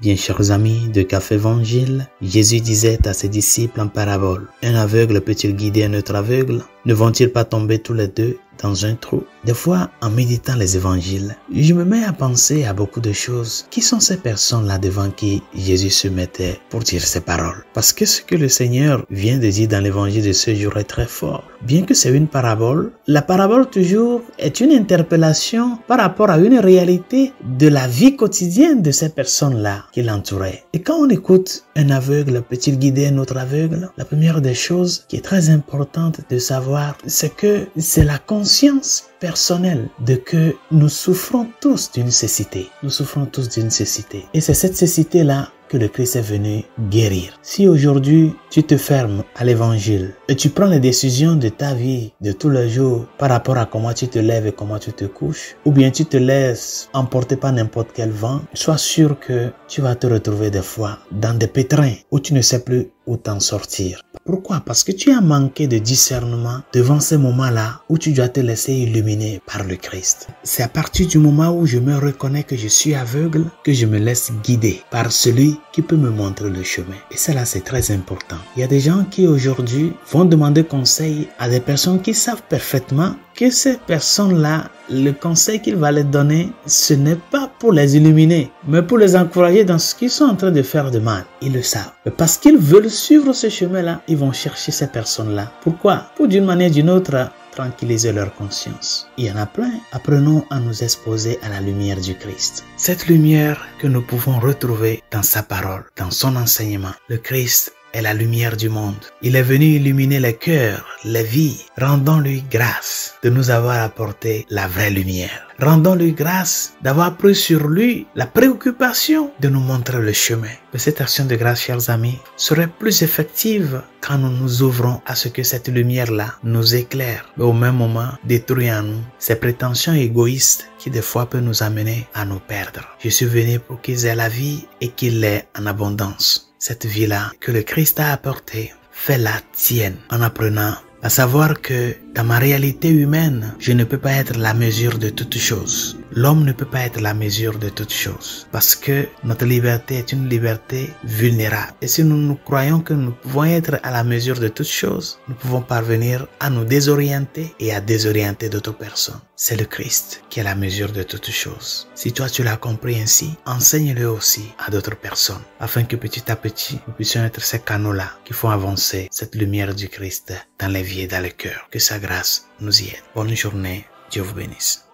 Bien chers amis de Café Évangile, Jésus disait à ses disciples en parabole, un aveugle peut-il guider un autre aveugle? Ne vont-ils pas tomber tous les deux dans un trou? Des fois, en méditant les évangiles, je me mets à penser à beaucoup de choses. Qui sont ces personnes-là devant qui Jésus se mettait pour dire ces paroles? Parce que ce que le Seigneur vient de dire dans l'évangile de ce jour est très fort. Bien que c'est une parabole, la parabole toujours est une interpellation par rapport à une réalité de la vie quotidienne de ces personnes-là qui l'entouraient. Et quand on écoute un aveugle peut-il guider un autre aveugle? La première des choses qui est très importante de savoir, c'est que c'est la conscience personnelle de que nous souffrons tous d'une cécité. Nous souffrons tous d'une cécité. Et c'est cette cécité-là que le Christ est venu guérir. Si aujourd'hui tu te fermes à l'évangile et tu prends les décisions de ta vie de tous les jours par rapport à comment tu te lèves et comment tu te couches, ou bien tu te laisses emporter par n'importe quel vent, sois sûr que tu vas te retrouver des fois dans des pétrins où tu ne sais plus où t'en sortir. Pourquoi? Parce que tu as manqué de discernement devant ces moments-là où tu dois te laisser illuminer par le Christ. C'est à partir du moment où je me reconnais que je suis aveugle que je me laisse guider par celui qui peut me montrer le chemin. Et cela, c'est très important. Il y a des gens qui aujourd'hui vont demander conseil à des personnes qui savent parfaitement que ces personnes-là, le conseil qu'il va les donner, ce n'est pas pour les illuminer, mais pour les encourager dans ce qu'ils sont en train de faire de mal. Ils le savent. Mais parce qu'ils veulent suivre ce chemin-là, ils vont chercher ces personnes-là. Pourquoi? Pour d'une manière ou d'une autre, tranquilliser leur conscience. Il y en a plein. Apprenons à nous exposer à la lumière du Christ. Cette lumière que nous pouvons retrouver dans sa parole, dans son enseignement. Le Christ est la lumière du monde. Il est venu illuminer les cœurs, les vies. Rendons-lui grâce de nous avoir apporté la vraie lumière. Rendons-lui grâce d'avoir pris sur lui la préoccupation de nous montrer le chemin. Mais cette action de grâce, chers amis, serait plus effective quand nous nous ouvrons à ce que cette lumière-là nous éclaire, mais au même moment détruit en nous ces prétentions égoïstes qui des fois peuvent nous amener à nous perdre. Je suis venu pour qu'ils aient la vie et qu'ils l'aient en abondance. Cette vie-là que le Christ a apportée, fais-la tienne en apprenant à savoir que dans ma réalité humaine, je ne peux pas être la mesure de toutes choses. L'homme ne peut pas être la mesure de toutes choses parce que notre liberté est une liberté vulnérable. Et si nous croyons que nous pouvons être à la mesure de toutes choses, nous pouvons parvenir à nous désorienter et à désorienter d'autres personnes. C'est le Christ qui est la mesure de toutes choses. Si toi tu l'as compris ainsi, enseigne-le aussi à d'autres personnes afin que petit à petit, nous puissions être ces canaux-là qui font avancer cette lumière du Christ dans les vies et dans les cœurs. Que sa grâce nous y aide. Bonne journée. Dieu vous bénisse.